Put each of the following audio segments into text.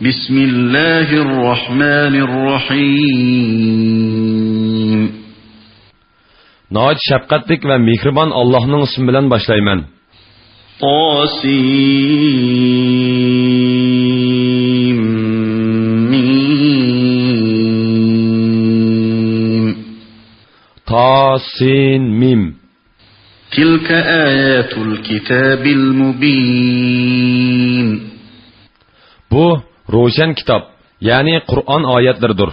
بسم الله الرحمن الرحيم Nəhayət şəfqətlik və mehriban Allah'ın ismi bilan başlayman. Tasin Mim. تلك آيات الكتاب المبين. Bu roşan kitap, yani Kur'an ayetleridir.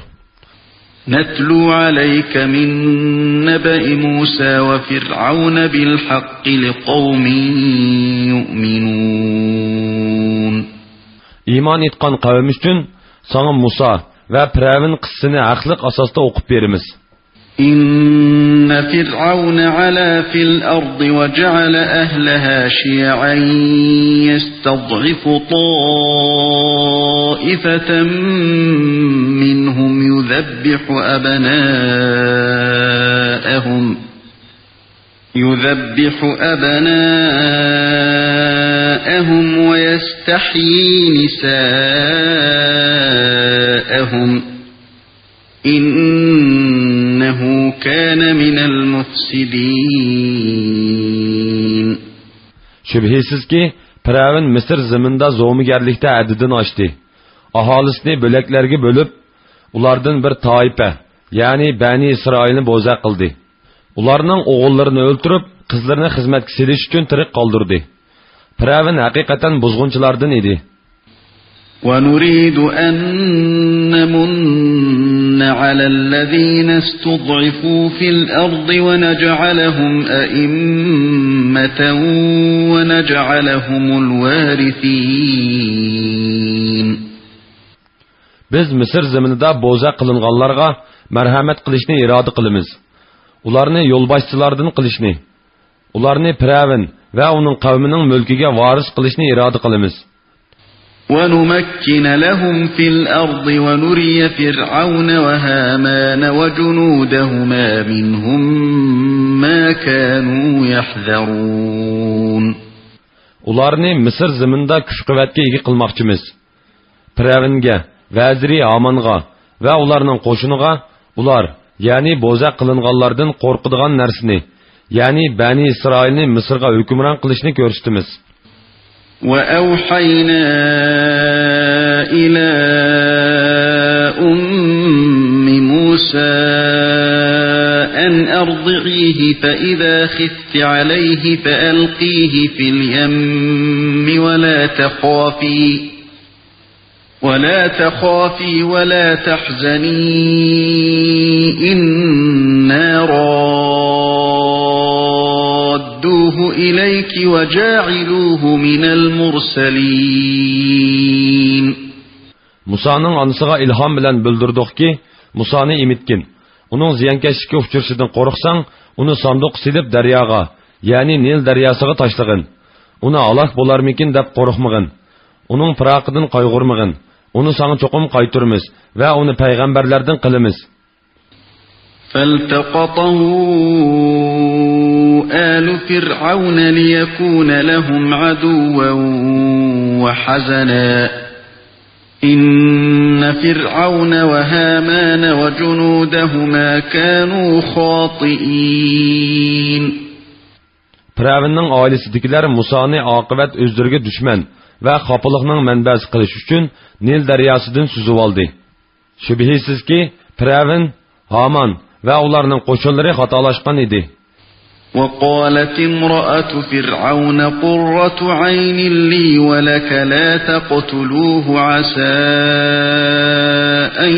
نتلو عليك من نبأ موسى وفرعون بالحق لقوم يؤمنون. İman etkan kavim üçün sana Musa ve Firavun kıssını haqlıq asasda okup berimiz. إن فرعون علا في الأرض وجعل أهلها شيعا يستضعف طائفة منهم يذبح أبناءهم ويستحيي نساءهم إنه كان من المفسدين. Şübhesiz ki Firavun Mısır zimində zo'migarlikda adidini açdı. Ahalisini böləklərə bölüb, ulardan bir taifa, yani Bani İsrailni bo'za qildi. Ularning o'g'illarini o'ltirib, qizlarini xizmatga selish uchun tirik qoldirdi. Firavun haqiqatan buzg'unchilardan edi. ونريد أن نمن على الذين استضعفوا في الأرض ونجعلهم أئمة ونجعلهم الوارثين. Biz Mısır zaminida bo'za qilinganlarga marhamat qilishni iroda qilamiz. Ularni yo'lboshchilardan qilishni, ularni Firavun va uning qavmining mulkiga varis qilishni iroda qilamiz. ونمكن لهم في الأرض ونري فرعون وهامان وجنودهما منهم ما كانوا يحذرون. Ularni Mısır zaminida kuch-quvvatga ega qilmoqchimiz. Firavunga, vaziri Hamonga va ularning qo'shiniga ular, ya'ni bo'za qilinganlardan qo'rqadigan narsani, ya'ni Bani İsrailni Misrga hukmron qilishni ko'rsatamiz. وأوحينا إلى أم موسى أن أرضعيه فإذا خفت عليه فألقيه في اليم ولا تخافي ولا تحزني إنا رادوه إليك وجاعلوه من المرسلين. Musa'nın anısıga ilham bilen bildirdik ki, Musa'nı imitkin. Onun ziyankeşlikka uçurşidan qo'rqsang, uni sanduq silib daryoga, ya'ni Nil daryosiga tashlag'in. Uni alaq bo'larmikin deb qo'rqmag'in. Uning firoqidan qayg'urmag'in. Uni sana cho'qim qaytirmiz va uni payg'ambarlardan qilamiz. فالتقطه آل فرعون ليكون لهم عدوا وحزنا إن فرعون وهامان وجنودهما كانوا خاطئين. Firavunning oilasidagilar Musa'ni oqibat o'zlariga dushman va xafalıqning manbasi qilish uchun Nil daryosidan suzib oldi. Shubhisizki Firavun, Haman va ularning qo'shinlari xatolashgan edi. وقالت امرأة فرعون قرة عين لي ولك لا تقتلوه عسى أن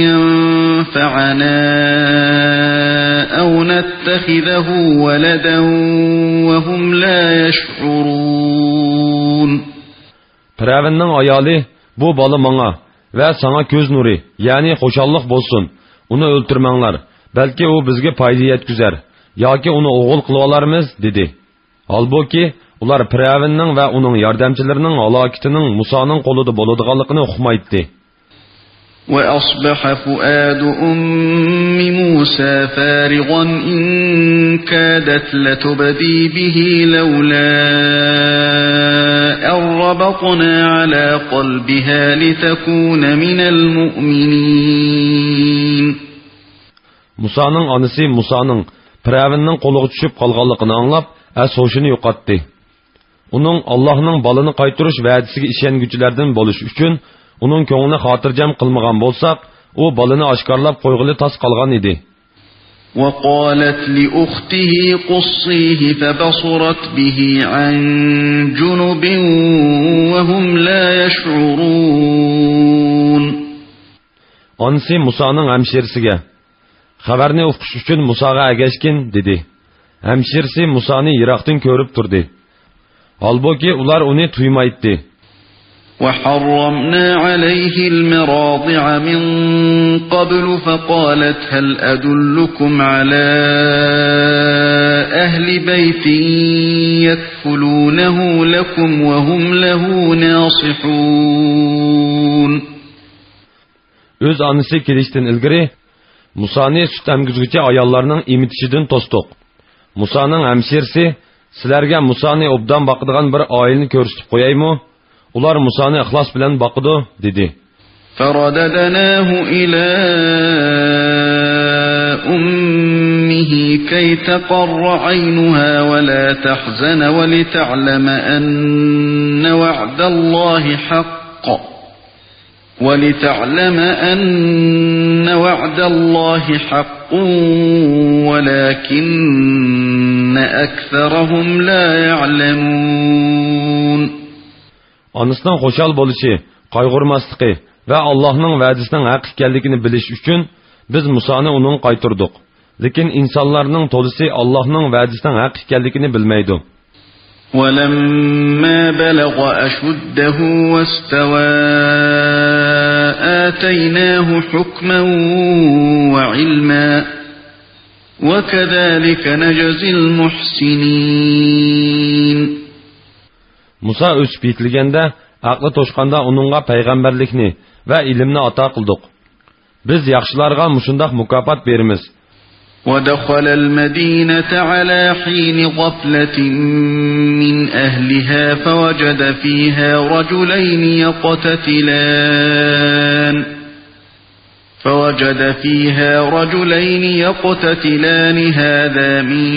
ينفعنا أو نتخذه ولدا وهم لا يشعرون. Firavunning ayoli, bu bola menga va sana ko'z nuri, ya'ni xo'shallik bo'lsin. Uni o'ltirmanglar, balki u bizga foyda yetkazar yoki uni o'g'il qilib olarmiz dedi. Halbuki ular Firavunning va uning yordamchilarining halokatining Musoning qo'lida bo'ladiganligini uqmaydi. وأصبح فؤاد أم موسى فارغا إن كادت لتبدي به لولا أن ربطنا على قلبها لتكون من المؤمنين. Musa'nın anısı Musa'nın Firavunning qo'liga tushib qolganligini anglab, hoshini yo'qotdi. Uning Allohning balini qaytarish va'dasiga ishonguchilardan bo'lish uchun uning ko'nglini xotirjam qilmagan bo'lsak, u balini oshkorlab qo'yg'ili tas qolgan edi. وقالت لأخته قصيه فبصرت به عن جنب وهم لا يشعرون. Anısı Musa'nın hemşirisiga xabarni o'qish uchun Musaga agashgin dedi. Hemşirisi Musa'ni yiroqdan ko'rib turdi. Halbuki ular uni tuymaydi. وحرمنا عليه المراضع من قبل فقالت هل أدلكم على أهل بيت يكفلونه لكم وهم له ناصحون. Öz anısı kelishdan ilgari Musa'ni süt emgizguchi ayollarning imitishidan to'sdiq. Musa'ning hemşirisi sizlarga Musa'ni obdan boqadigan bir oilani ko'rsatib qo'yaymi? Ular Musa'ni ixlos bilan boqidi dedi. فرددناه إلى أمه كي تقر عينها ولا تحزن ولتعلم أن وعد الله حق ولكن أكثرهم لا يعلمون. Anısının xoşal bo'lishi, qayg'urmasligi va Allohning va'dasining haq ekanligini bilish uchun biz Musa'ni uning qaytardik. Lekin insonlarning to'lisi Allohning va'dasining haq ekanligini bilmaydi. وَلَمَّا بَلَغَ أَشُدَّهُ وَاسْتَوَى آتَيْنَاهُ حُكْمًا وَعِلْمًا وَكَذَلِكَ نَجْزِي الْمُحْسِنِينَ. Musa o'sib yetilganda, aqli to'shqanda uningga payg'ambarlikni va ilmni ato qildik. Biz yaxshilarga mushundaq mukofot beramiz. ودخل المدينة على حين غفلة من أهلها فوجد فيها رجلين يقتتلان هذا من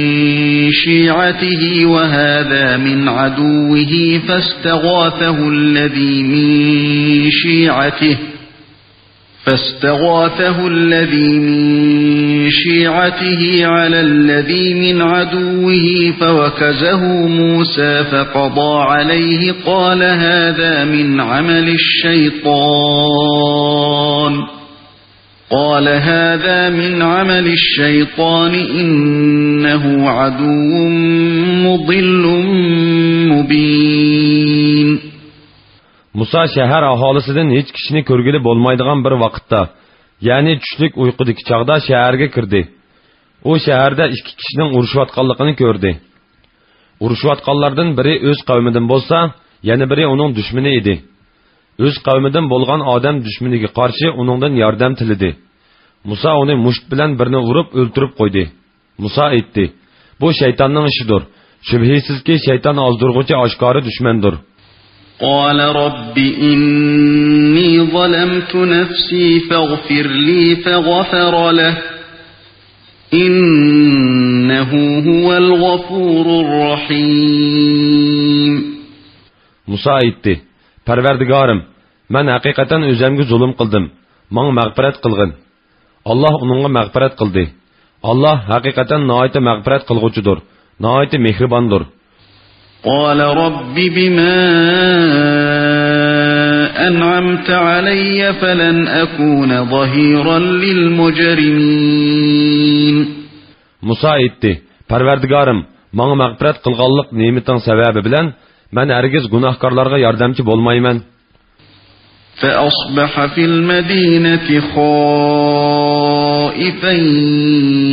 شيعته وهذا من عدوه فاستغاثه الذي من شيعته على الذي من عدوه فوكزه موسى فقضى عليه قال هذا من عمل الشيطان إنه عدو مضل مبين. Musa shahar aholisidan hech kishini ko'rgili bo'lmaydigan bir vaqtda, ya'ni tushlik uyqudagi chaqda shaharga kirdi. U shaharda ikki kishining urushayotganligini ko'rdi. Urushayotganlardan biri o'z qavmidan bo'lsa, yana biri uning dushmani edi. O'z qavmidan bo'lgan odam dushmaniga qarshi uningdan yordam tiladi. Musa uni musht bilan birini urib o'ltirib qo'ydi. Musa aytdi: "Bu shaytonning ishidir. Shubhisizki shayton ozdirg'uchi oshkora dushmandir." قال رب إني ظلمت نفسي فاغفر لي فغفر له إنه هو الغفور الرحيم. Musa aytdi: "Parvardigorim, men haqiqatan o'zimga zulm qildim. Menga mag'firat qilgin." Allah uningga mag'firat qildi. Allah haqiqatan nihoyat mag'firat qilguvchidir, nihoyat mehribondir. قال رب بما أنعمت علي فلن أكون ظهيرا للمجرمين. Musa aytdi: "Parvardigorim, menga mag'firat qilganlik ne'mating sababi bilan men hargiz gunohkorlarga yordamchi bo'lmayman." فأصبح في المدينة خائفا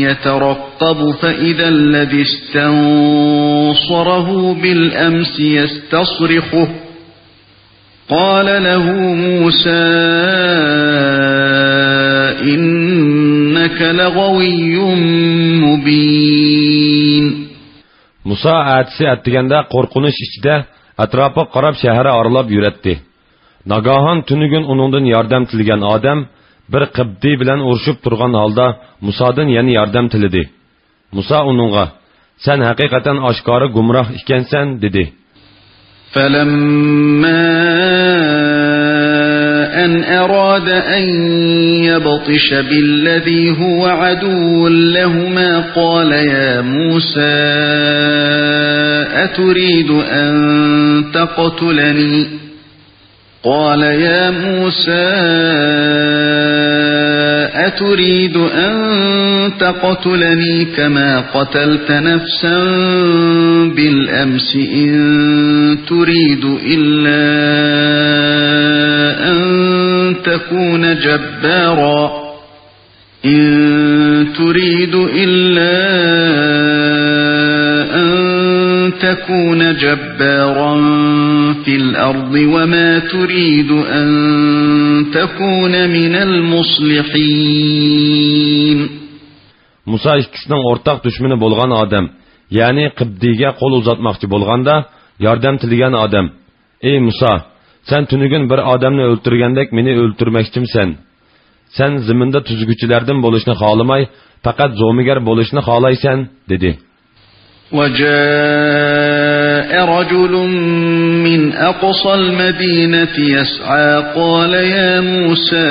يترقب فإذا الذي استنصره بالأمس يستصرخه قال له موسى إنك لغوي مبين. Musa atisi attiganda qo'rqinish ichida atrofiga qarab shahar oralab yuratdi. Nagahan tunigun uningdan yordam tilgan odam bir qibdi bilan urushib turgan holda Musodan yana yordam tiladi. Musa uningga sen haqiqatan oshkora gumroh ekansan dedi. فلما أن أراد أن يبطش بالذي هو عدو لهما قال يا موسى أتريد أن تقتلني أتريد أن تقتلني كما قتلت نفسا بالأمس إن تريد إلا أن تكون جبارا في الأرض وما تريد أن تكون من المصلحين. Musa ikkisining o'rtaq dushmani bo'lgan odam, ya'ni Qibdiga qo'l uzatmoqchi bo'lganda yordam tilgan odam. Ey Musa, sen tunigun bir odamni o'ltirgandek meni o'ltirmoqchimsan. Sen zaminda tuzguchilardan bo'lishni xohlamay, faqat zo'migar bo'lishni xohlaysan, dedi. وجاء رجل من أقصى المدينة يسعى قال يا موسى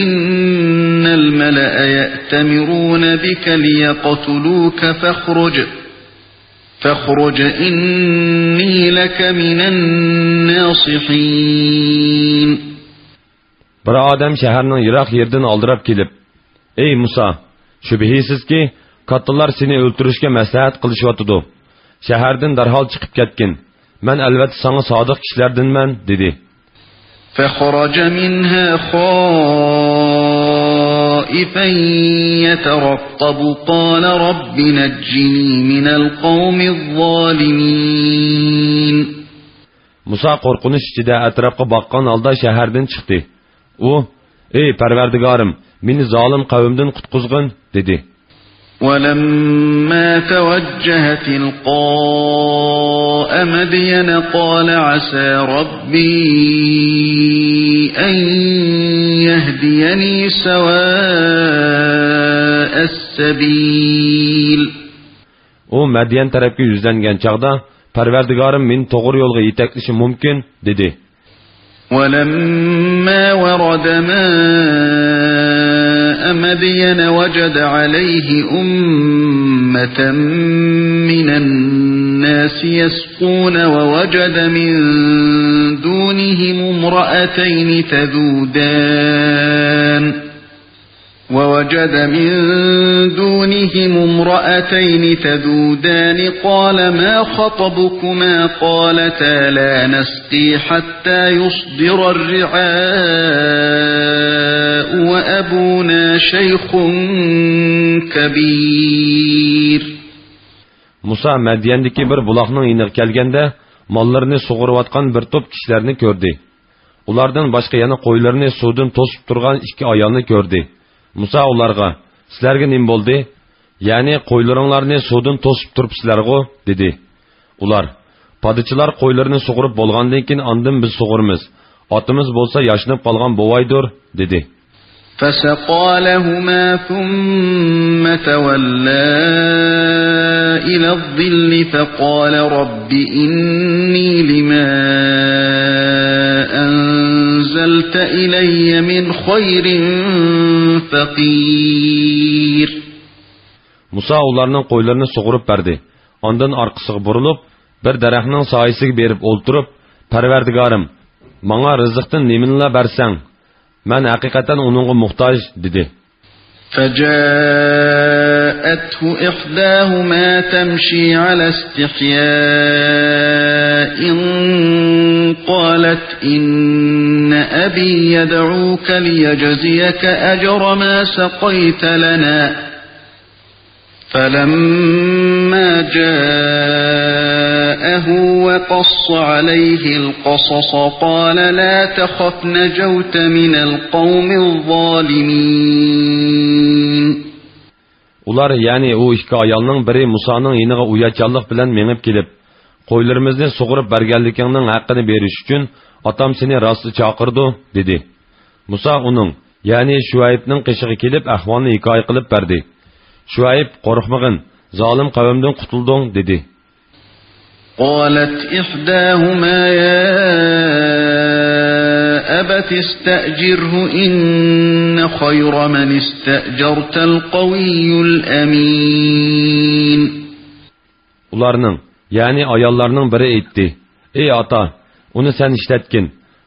إن الملأ يأتمرون بك ليقتلوك فاخرج إني لك من الناصحين. Bir odam shaharning yiroq yerdan oldirab kelib, ey Musa, shubhisizki kattalar seni o'ltirishga maslahat qilishyotidi. Shahardan darhol chiqib ketgin. Men albatta sana sodiq kishilardanman, dedi. فخرج منها خائفا يترقب قال رب نجني من القوم الظالمين. Musa qo'rqinish ichida atrofga boqqan holda shahardan chiqdi. U, ey Parvardigorim, meni zolim qavmdan qutqizgin, dedi. ولما توجه تلقاء مدين قال عسى ربي أن يهديني سواء السبيل. O Madyan tarafga yuzlangan chaqda Parvardigorim men to'g'ri yo'lga yetaklishi mumkin, dedi. ولما ورد ماء مدين وجد عليه أمة من الناس يسقون ووجد من دونهم امرأتين تذودان قال ما خطبكما قالتا لا نسقي حتى يصدر الرعاء وأبونا شيخ كبير. Musa Madiyandagi bir buloqning yeniga kelganda mollarini sug'urayotgan bir to'p kishilarni ko'rdi. Ulardan boshqa yana qo'ylarni suvdan to'sib turgan ikki ayolni ko'rdi. Musa ularga, sizlarga nim bo'ldi? Ya'ni qo'ylaringlarni suvdan to'sib turibsizlar-ku, dedi. Ular, podachilar qo'ylarini sug'urib bo'lgandan keyin ondan biz sug'urmiz. Otimiz bo'lsa yashnab qolgan bo'vaydir, dedi. فسقى لهما ثم تولى إلى الظل فقال رب إني لما أنزلت إلي من خير فقير. Musa ularning qo'ylarini sug'urib berdi. Ondan orqasiga burilib, bir daraxtning soyasiga berib o'ltirib, Parvardigorim, menga rizqdan nimani bersang, men haqiqatan uningga muhtoj, dedi. فجاءته إحداهما تمشي على استحياء قالت إن أبي يدعوك ليجزيك أجر ما سقيت لنا فَلَمَّا جَاءَهُ وَقَصَّ عَلَيْهِ الْقَصَصَ قَالَ لَا تَخَفْ نَجَوْتَ مِنَ الْقَوْمِ الظَّالِمِينَ. Ular yani o ikki ayolning biri Musoning yiniga uyatchanlik bilan mengib kelib, qo'ylarimizni sug'urib berganligingning haqqini berish uchun otam seni rosti chaqirdi dedi. Muso uning, yani Shuaybning qishig'i kelib ahvolni hikoya qilib berdi. Shuayb qo'rqmag'in, zolim qavmdan qutulding dedi. قالت إحداهما يا أبت استأجره إن خير من استأجرت القوي الأمين. Ularning, yani ayollarning biri aytdi: "Ey ata, uni sen ishlatgin.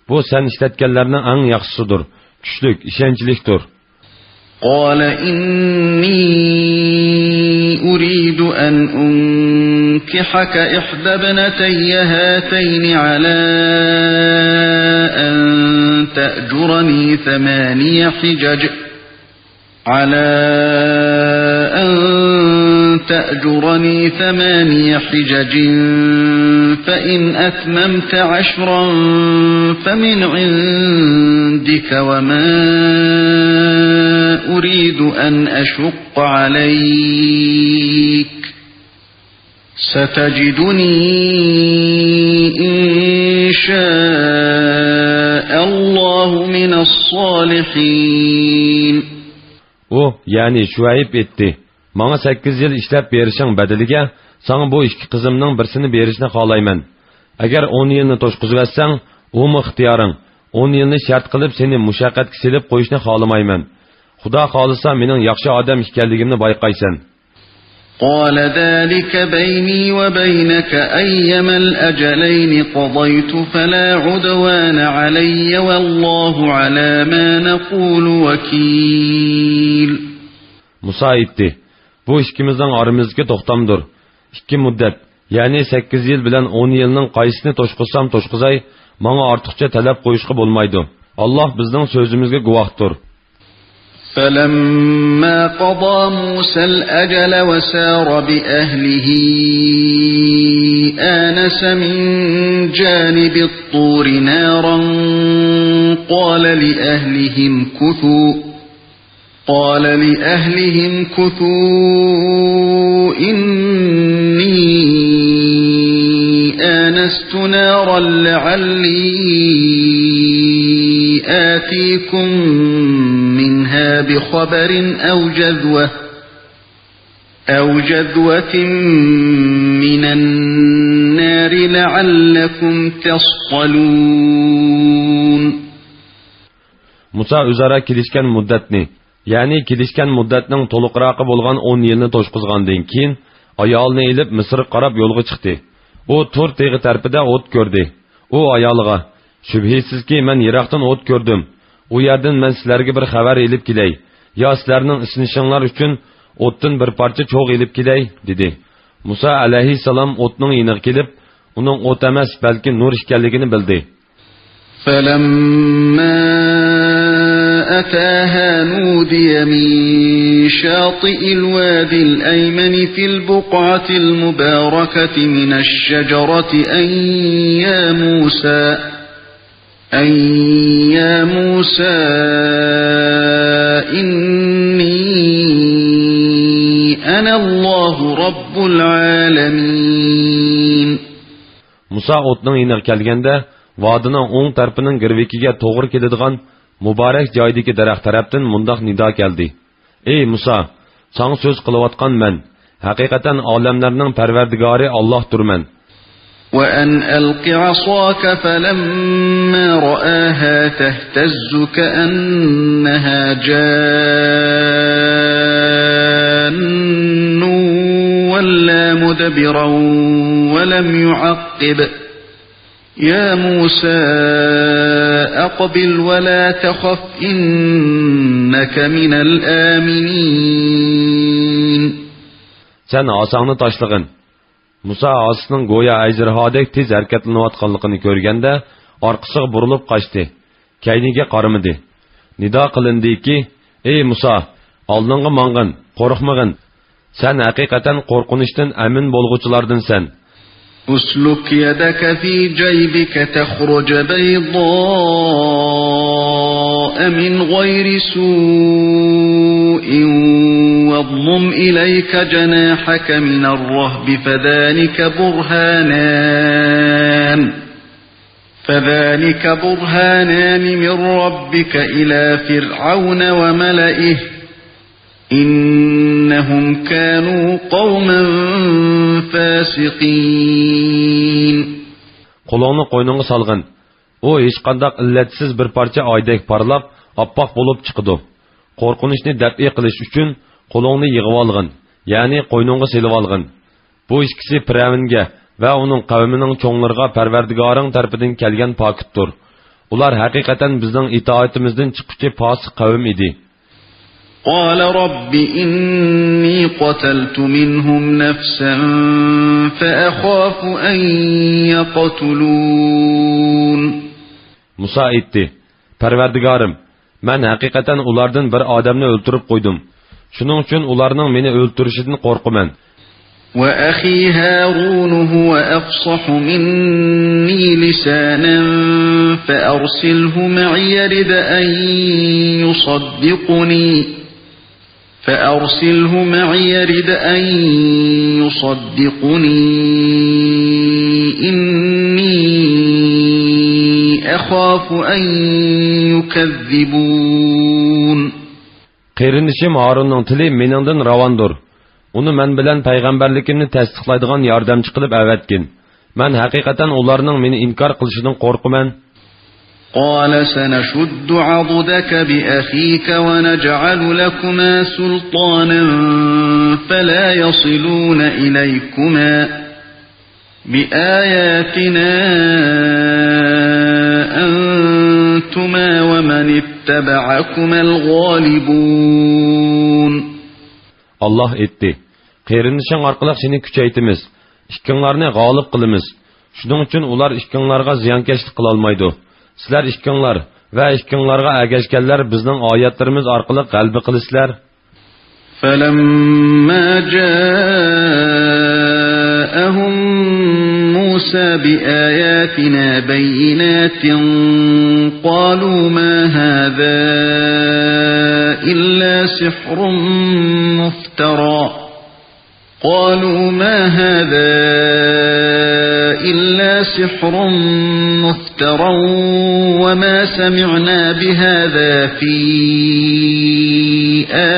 Bu sen ishlatganlarning eng yaxshisidir, kuchlik, ishonchlikdir." قال إني أريد أن أنكحك إحدى ابنتي هاتين على أن تأجرني 8 حجج فإن أتممت 10 فمن عندك وما أريد أن أشق عليك ستجدني إن شاء الله من الصالحين. O, yani Shuayb etdi. Bana 8 yıl işlep berişin bedeliga, sana bu iki kızımның birisini berişini xalayman. Agar 10 yılını toşquzib etsen, o mu ixtiyoring. 10 yılını şart qilib seni mushaqqatga silib qo'yishni xalamayman. Xudo xolisa mening yaxshi odam ekanligimni bayqaysan. قال ذلك بيني وبينك أيما الأجلين قضيت فلا عدوان علي والله على ما نقول وكيل. Musa etti. Bu ikimizning aramizga to'xtamdir. 2 muddat, ya'ni 8 yil bilan 10 yilning qaysini to'shqizsam to'shqizay, menga ortiqcha talab qo'yishga bo'lmaydi. Alloh bizning so'zimizga guvohdir. فَلَمَّا قَضَى مُوسَى الْأَجَلَ وَسَارَ بِأَهْلِهِ آنَسَ مِنْ جَانِبِ الطُّورِ نَارًا قَالَ لِأَهْلِهِمْ كُثُوا إِنِّي آنَسْتُ نَارًا لَعَلِّي آتِيكُمْ منها بخبر أو جذوة من النار لعلكم تصطلون. Musa o'zaro kelishgan muddatni, ya'ni kelishgan muddatning to'liqroqi bo'lgan 10 yilni to'shqizgandan keyin ayolni elib Misrga qarab yo'lga chiqdi. U Tur teg'i tarafida o't ko'rdi. U ayolga: "Shubhisizki men Yiroqdan o't ko'rdim. U yerdan men sizlarga bir xabar elib kelay. Yo sizlarning isnishinglar uchun o'tdan bir parcha cho'g' elib kelay" dedi. Musa alayhissalom o'tning yiniga kelib, uning o't emas, balki nur ekanligini bildi. فَلَمَّا أَتَاهَا نُودِيَ مِنْ شَاطِئِ الْوَادِ الْأَيْمَنِ فِي الْبُقْعَةِ الْمُبَارَكَةِ مِنَ الشَّجَرَةِ أن يا موسى إني أنا الله رب العالمين. Musa o'tning yiniga kelganda, vodining o'ng tarafining girvikiga to'g'ri keladigan muborak joydagi daraxt tarafdan mundoq nido keldi: "Ey Musa, sana so'z qilayotgan men, haqiqatan olamlarning parvardigori Allohdirman. وَأَنْ أَلْقِ عَصَاكَ فَلَمَّا رَآهَا تَهْتَزُّ كَأَنَّهَا جَانٌّ وَلَّى مُدْبِرًا وَلَمْ يُعَقِّبْ يَا مُوسَى أَقْبِلْ وَلَا تَخَفْ إِنَّكَ مِنَ الْآمِنِينَ. Sen asağını taşlığın. Musa asının goya ejderhodek tez harekatlanayotganligini ko'rganda orqasiga burilib qochdi. Kayniga qaramadi. Nido qilindiki: "Ey Musa, oldinga mang'in, qo'rqmag'in. Sen hakikaten korkunuştan emin bolğuçulardan sen. أسلك يدك في جيبك تخرج بيضاء من غير سوء واضمم إليك جناحك من الرهب فذلك برهانان من ربك إلى فرعون وملئه إنهم كانوا قوما فاسقين. Qolunu qo'yningga solg'in. U hech qanday illatsiz bir parcha oydek parlab, oppoq bo'lib chiqdi. Qo'rqinishni daf'i qilish uchun qo'lingni yig'ib olg'in, ya'ni qo'yningga selib olg'in. Bu ikkisi Firavunga va uning qavmining cho'nglariga Parvardigoring tarafidan kelgan pokitdir. Ular haqiqatan bizning itoatimizdan chiquvchi fosiq qavm edi. قال رب إني قتلت منهم نفسا فأخاف أن يقتلون. Musa aytdi: Parvardigorim, men haqiqatan ulardan bir odamni o'ldirib qo'ydim. Shuning uchun ularning meni o'ldirishidan qo'rqaman. وأخي هارون هو أفصح مني لسانا فأرسله معي يرد أن يصدقني إني أخاف أن يكذبون. Qerinishim Harunning tili meningdan ravandır. Onu men bilan payg'ambarligimni tasdiqlaydigan yordamchi qilib avatgin. Men haqiqatan ularning meni inkor qilishidan qo'rqaman. قال سنشد عضدك بأخيك ونجعل لكما سلطانا فلا يصلون إليكما بآياتنا أنتما ومن اتبعكما الغالبون. Allah etti. Qerinishing orqali seni kuchaytimiz. Ikkinglarni g'olib qilamiz. Shuning uchun ular ikkinglarga ziyonkashlik qila olmaydi. Sizlar ikkinglar va ikkinglarga ergashganlar bizning oyatlarimiz orqali g'alaba qilisizlar. فَلَمَّا جَاءَهُم مُوسَى بِآيَاتِنَا بَيِّنَاتٍ قَالُوا مَا هَذَا إِلَّا سِحْرٌ مُفْتَرًى وَمَا سَمِعْنَا بِهَذَا فِي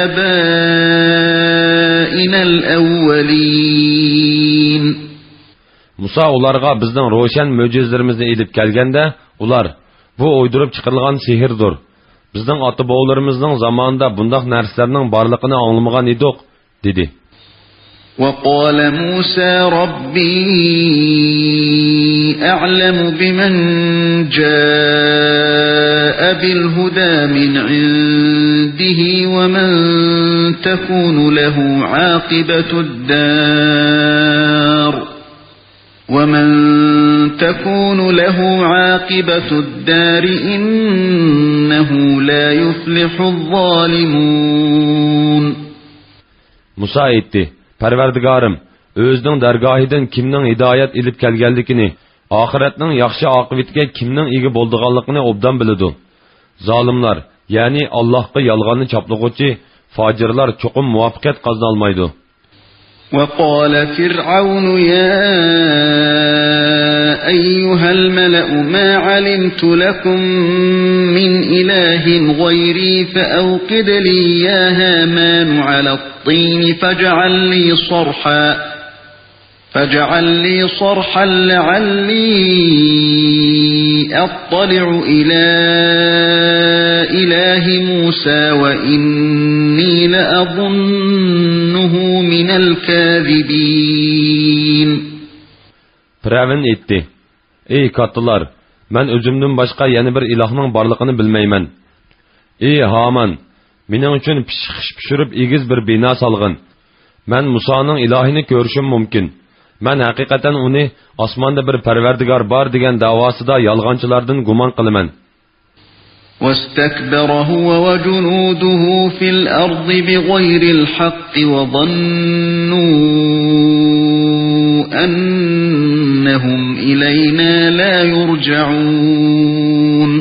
آبَائِنَا الْأَوَّلِينَ. Musa ularga bizning ro'shan mo'jizlarimizni elib kelganda, ular bu o'ydirib chiqarilgan sehrdir. Bizning ota-bobolarimizning zamonida bunday narsalarning borligini anglamagan edik, dedi. وقال موسى ربي أعلم بمن جاء بالهدى من عنده ومن تكون له عاقبة الدار إنه لا يفلح الظالمون. Musa aytdi: Parvardigorim, o'zining dargohidan kimning hidoyat ilib kelganligini, oxiratning yaxshi oqibatiga kimning ega bo'lganligini obdan biladi. Zolimlar, ya'ni Allohga yolg'onni choplag'uvchi fojirlar cho'qim muvaffaqiyat qozona olmaydi. وقال فرعون يا أيها الملأ ما علمت لكم من إله غيري فأوقد لي يا هامان على الطين فاجعل لي صرحا لعلي أطلع إلى إله موسى وإني لأظنه من الكاذبين. Firavun aytdi: Ey kattalar, men o'zimdan boshqa yana bir ilohning borligini bilmayman. Ey Haman, mening uchun pishirib egiz bir bino solg'in. Men Musoning ilohini ko'rishim mumkin. Men haqiqatan uni osmonda bir Parvardigor bor degan davosida yolg'onchilardan gumon qilaman. واستكبر هو وجنوده في الأرض بغير الحق وظنوا أنهم إلينا لا يرجعون.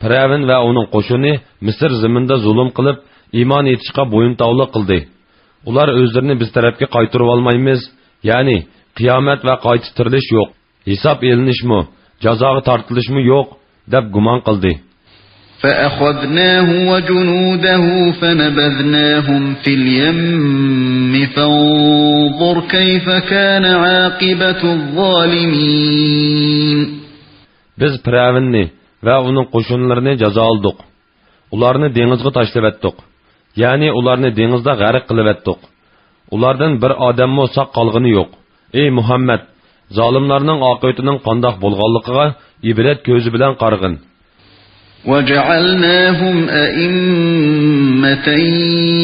Firavun va uning qo'shini Misr zaminida zulm qilib, iymon etishga bo'yintovliq qildi. Ular o'zlarini biz tarafga qaytarib olmaymiz, ya'ni qiyomat va qayta tirilish yo'q, hisob elinishmi, jazoga tortilishmi yo'q deb gumon qildi. فأخذناه وجنوده فنبذناهم في اليم فانظر كيف كان عاقبة الظالمين. Biz Firavunni va uning qo'shinlarini jazo oldik. Ularni dengizga tashlab etdik. Ya'ni ularni dengizda g'arq qilib etdik. Ulardan bir odammo saq qolgani yo'q. Ey Muhammad, zolimlarning oqibatining qandoq bo'lganligiga ibrat ko'zi bilan qarag'in. وَجَعَلْنَاهُمْ أَئِمَّةً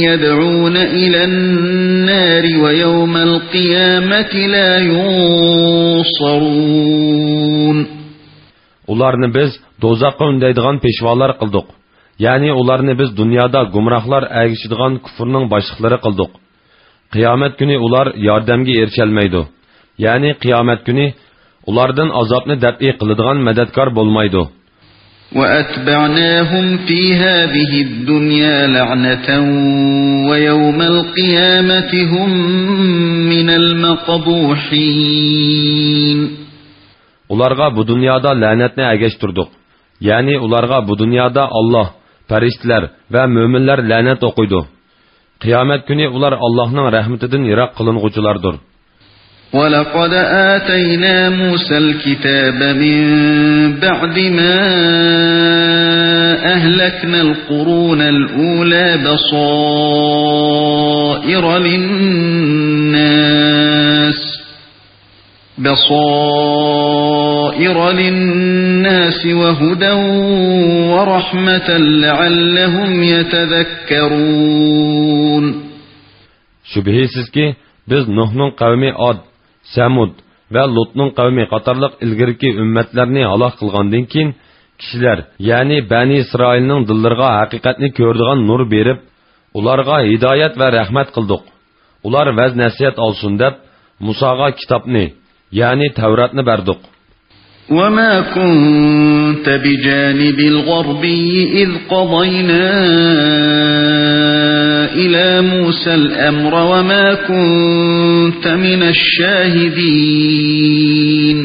يَدْعُونَ إِلَى النَّارِ وَيَوْمَ الْقِيَامَةِ لَا يُنصَرُونَ. Ularni biz dozaqqa undaydigan peshvolar qildik. Ya'ni ularni biz dunyoda gumrohlar agishadigan kufrning boshliqlari qildik. Qiyomat kuni ular yordamga erisholmaydi. Ya'ni qiyomat kuni ulardan azobni daf'i qiladigan madadkor bo'lmaydi. وَأَتْبَعْنَاهُمْ فِي هَذِهِ الدُّنْيَا لَعْنَةً وَيَوْمَ الْقِيَامَةِ هُمْ مِنَ الْمَقْبُوحِينَ. Ularga bu dunyoda la'natni agashtirdik. Ya'ni ularga bu dunyoda Alloh, farishtalar va mo'minlar la'nat o'qiydi. Qiyomat kuni ular Allohning rahmatidan yiroq qilinguchilardir. وَلَقَدْ آتَيْنَا مُوسَى الْكِتَابَ مِنْ بَعْدِ مَا أَهْلَكْنَا الْقُرُونَ الْأُولَى بَصَائِرَ لِلنَّاسِ وَهُدًى وَرَحْمَةً لَعَلَّهُمْ يَتَذَكَّرُونَ. Şübhisiz ki biz Nuh'ның qavmi Ad, Samud va Lut'ның qavmi qatorliq ilgirki ummatlarni halok qilgandan keyin kishilar, ya'ni Bani Isroilning dillariga haqiqatni ko'radigan nur berib, ularga hidoyat va rahmat qildik. Ular vaz nasihat olsun deb Musoga kitobni, ya'ni Tavratni berdik. وَمَا كُنْتَ بِجَانِبِ الْغَرْبِيِّ إِذْ قَضَيْنَا إِلَى مُوسَى الْأَمْرَ وَمَا كُنْتَ مِنَ الشَّاهِدِينَ.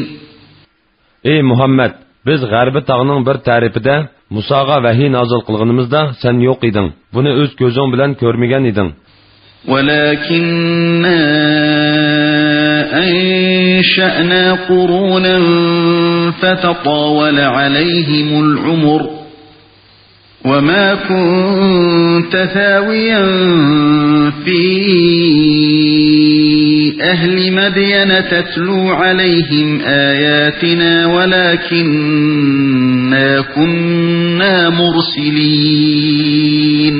Ey Muhammed, biz G'arbi tog'ning bir tarafida Musoga vahiy nozil qilganimizda sen yo'q eding. Buni o'z ko'zing bilan ko'rmagan eding. وَلَكِنَّا أَنشَأْنَا قُرُونًا فَتَطَاوَلَ عَلَيْهِمُ الْعُمُرُ وَمَا كُنْتَ ثَاوِيًا فِي أَهْلِ مَدْيَنَ تَتْلُو عَلَيْهِمْ آيَاتِنَا وَلَكِنَّا كُنَّا مُرْسِلِينَ.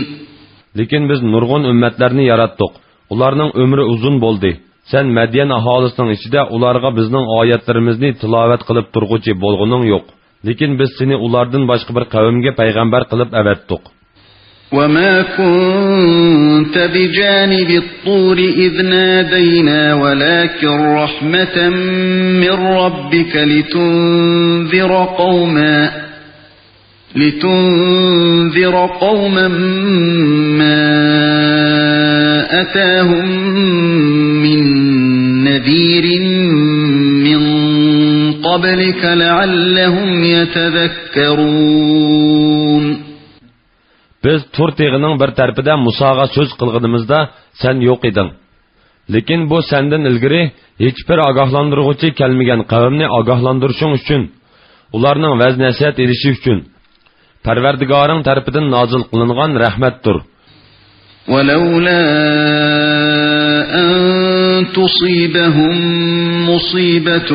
Lekin biz nurg'un ummatlarni yaratdik. Ularning umri uzun bo'ldi. Sen Madyan aholisining ichida ularga bizning oyatlarimizni tilovat qilib turg'uchi bo'lganing yo'q. Lekin biz seni ulardan boshqa bir qavmga payg'ambar qilib avatdik. وَمَا كُنْتَ بِجَانِبِ الطُّورِ إِذْ نَادَيْنَا وَلَكِنْ رَحْمَةً مِّن رَّبِّكَ لِتُنذِرَ قَوْمًا مَّا أَتَاهُم مِّن نَّذِيرٍ مِّن قَبْلِكَ لَعَلَّهُمْ يَتَذَكَّرُونَ. Biz Tur teg'ining bir tarafida Musoga so'z qilganimizda sen yo'q eding. Lekin bu sendan ilgari hech bir ogohlantiruvchi kelmagan qavmni ogohlantirishing uchun, ularning vaz nasihat erishi uchun Parvardigoring tarafidan nozil qilingan rahmatdir. وَلَوْلَا أَن تُصِيبَهُم مُّصِيبَةٌ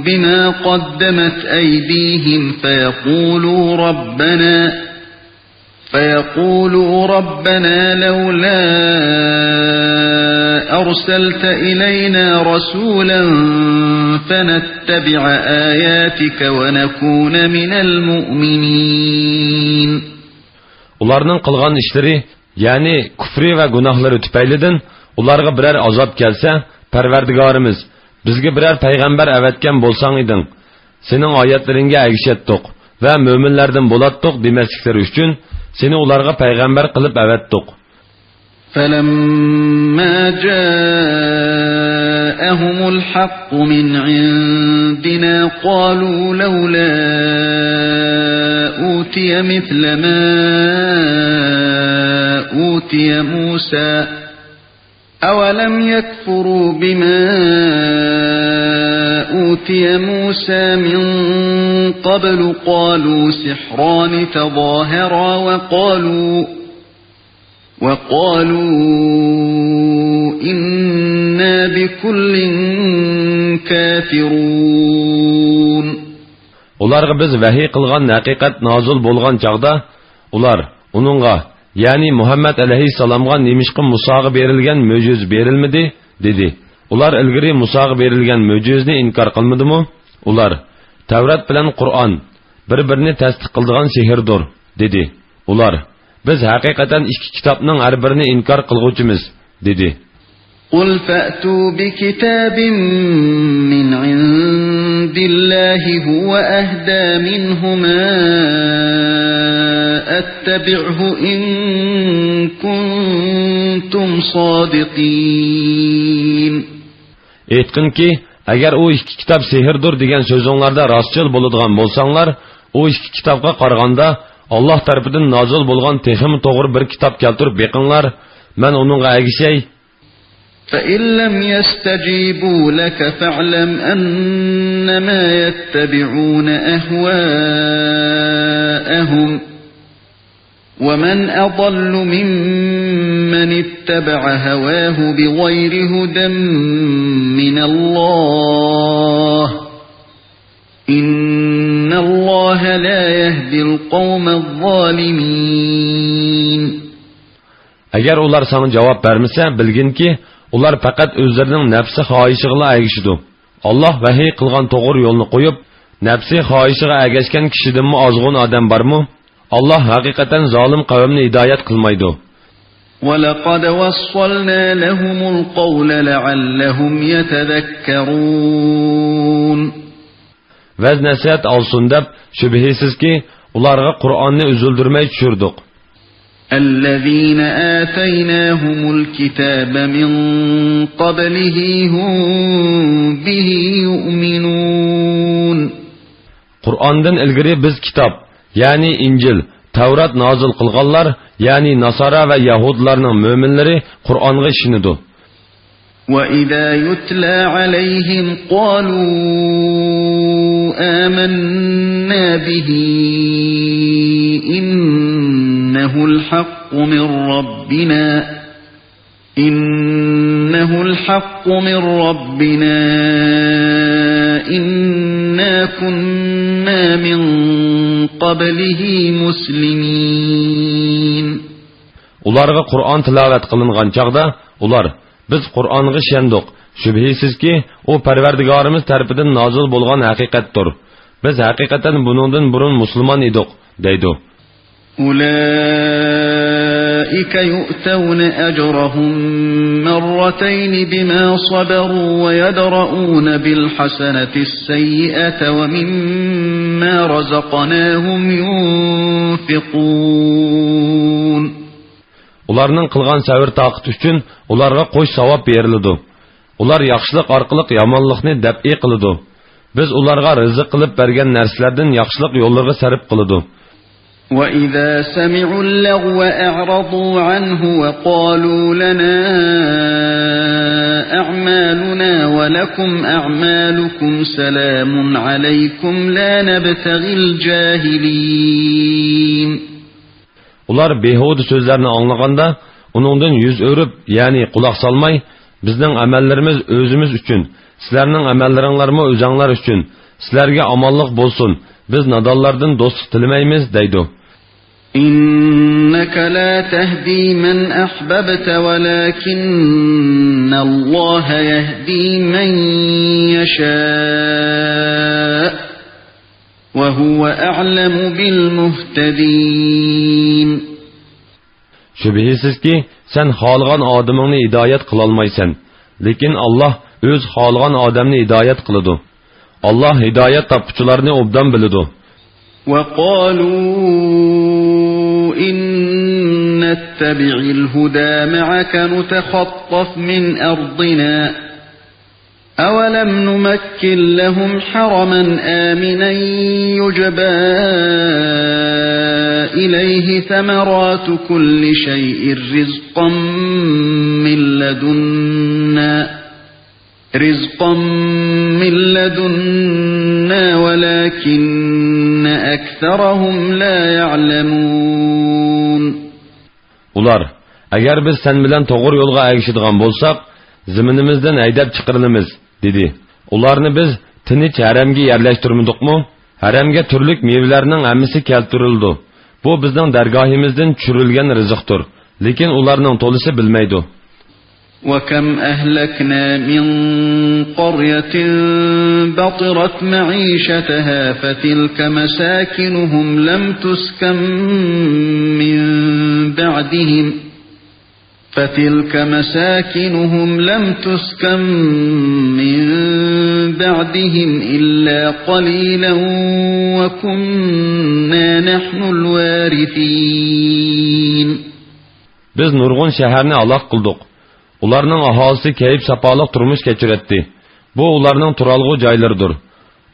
بِمَا قَدَّمَتْ أَيْدِيهِمْ فيقولوا ربنا لولا أرسلت إلينا رسولا فنتبع آياتك ونكون من المؤمنين. Ularning qilgan ishlari, ya'ni kufri va gunohlari tufaylidan ularga biror azob kelsa, Parvardigorimiz, bizga biror payg'ambar avatgan bo'lsang eding, sening oyatlaringga agishatdiq va mo'minlardan bo'latdiq demasliklari uchun seni ularga payg'ambar qilib avatdiq. فَلَمَّا جَاءَهُمُ الْحَقُّ مِنْ عِنْدِنَا قَالُوا لَوْلَا أُوتِيَ مِثْلَ مَا أُوتِيَ مُوسَى أَوَلَمْ يَكْفُرُوا بِمَا أُوتِيَ مُوسَى مِنْ قَبْلُ قَالُوا سِحْرَانِ تَظَاهَرَا وقالوا إنا بكل كافرون. Ularga biz vahiy qilgan haqiqat nozil bo'lgan chaqda ular uningga, ya'ni Muhammad alayhissalomga nemishqa Musoga berilgan mo'jiz berilmidi dedi. Ular ilgari Musoga berilgan mo'jizni inkor qilmadimi? Ular Tavrat bilan Qur'on bir-birini tasdiq qiladigan sehrdir dedi. Ular biz haqiqatan ikki kitobning har birini inkor qilguvchimiz dedi. Qul fa'tu bi kitabin min indillahi huwa ahda minhuma attabi'hu in kuntum sadiqin. Aytqinki, agar u ikki kitob sehrdir degan so'zinglarda rostchil bo'ladigan bo'lsanglar, o ikki kitobga qaraganda Allah tarafından nazil bo'lgan texim to'g'ri bir kitob keltirib beqinglar, men uningga agishay. فَإِن لَّمْ يَسْتَجِيبُوا لَكَ فَاعْلَمْ أَنَّمَا يَتَّبِعُونَ أَهْوَاءَهُمْ وَمَنْ أَضَلُّ مِمَّنِ اتَّبَعَ هَوَاهُ بِغَيْرِ هُدًى مِّنَ اللَّهِ إِنَّ اللَّهَ لَا يَهْدِي الْقَوْمَ الظَّالِمِينَ. Agar ular sana javob bermasa, bilginki, ular faqat o'zlarining nafsi xohishiga ergishidi. Alloh vahiy qilgan to'g'ri yo'lni qo'yib, nafsi xohishiga ergashgan kishidanmi ozg'un odam bormi? Alloh haqiqatan zolim qavmni hidoyat qilmaydi. وَلَقَدْ وَصَّلْنَا لَهُمُ الْقَوْلَ لَعَلَّهُمْ يَتَذَكَّرُونَ. Vaz nasihat olsun deb shubhisizki ularga Qur'onni üzüldürmey tushirdik. الذين آتيناهم الكتاب من قبله هم به يؤمنون. Qur'ondan ilgari biz kitob, ya'ni Injil, Tavrat nozil qilganlar, ya'ni Nasara va Yahudlarning mo'minlari Qur'onga ishonidu. وَإِذَا يُتْلَى عَلَيْهِمْ قَالُوا آمَنَّا بِهِ إِنَّهُ الْحَقُّ مِنْ رَبِّنَا إِنَّا كُنَّا مِنْ قَبْلِهِ مُسْلِمِينَ. Ularga Qur'on tilovat qilingan chaqda ular biz Qur'onga ishondik. Shubhisizki, u Parvardigorimiz tarafidan nozil bo'lgan haqiqatdir. Biz haqiqatan buningdan burun musulmon edik, deydi. أولئك يؤتون أجرهم مرتين بما صبروا ويدرؤون بالحسنة السيئة ومما رزقناهم ينفقون. Ularning qilgan savr taqat uchun ularga qo'sh savob beriladi. Ular yaxshilik orqali yomonlikni dab'i qiladi. Biz ularga rizq qilib bergan narsalardan yaxshilik yo'llarga sarf qiladi. وَإِذَا سَمِعُوا اللَّغْوَ أَعْرَضُوا عَنْهُ وَقَالُوا لَنَا أَعْمَالُنَا وَلَكُمْ أَعْمَالُكُمْ سَلَامٌ عَلَيْكُمْ لَا نَبْتَغِي الْجَاهِلِينَ. Ular behuda so'zlarni anglaganda, uningdan yuz o'rib, ya'ni quloq solmay, bizning amallarimiz o'zimiz uchun, sizlarning amallaringlarmi o'zinglar uchun, sizlarga omonlik bo'lsin. Biz nadonlardan do'stlik tilamaymiz deydi. إنك لا تهدي من أحببت ولكن الله يهدي من يشاء وهو أعلم بالمهتدين. Şübihisiz ki sen xalgan adamını hidayet kılalmaysan. Lekin Allah öz xalgan adamını hidayet kılıdı. Allah hidayet tapıcılarını obdan bilidu. وقالوا إن نتبع الهدى معك نتخطف من أرضنا أولم نمكن لهم حرما آمنا يجبى إليه ثمرات كل شيء رزقا من لدنا ولكن أكثرهم لا يعلمون. Ular, agar biz sen bilan to'g'ri yo'lga erishadigan bo'lsak, ziminimizdan haydab chiqarilamiz, dedi. Ularni biz tinch haramga yerlashtirmadikmi? Haramga turlik mevalarning hammasi keltirildi. Bu bizning dargohimizdan tushirilgan rizqdir. Lekin ularning to'lisi bilmaydi. وَكَمْ أَهْلَكْنَا مِنْ قَرْيَةٍ بَطِرَتْ مَعِيشَتَهَا فَتِلْكَ مَسَاكِنُهُمْ لَمْ تُسْكَنْ مِنْ بَعْدِهِمْ إِلَّا قَلِيلًا وَكُنَّا نَحْنُ الْوَارِثِينَ. Biz nurg'un shaharni aloq qildik. Ularning aholisi kayib sapolik turmush kechiratdi. Bu ularning turalg'u joylaridir.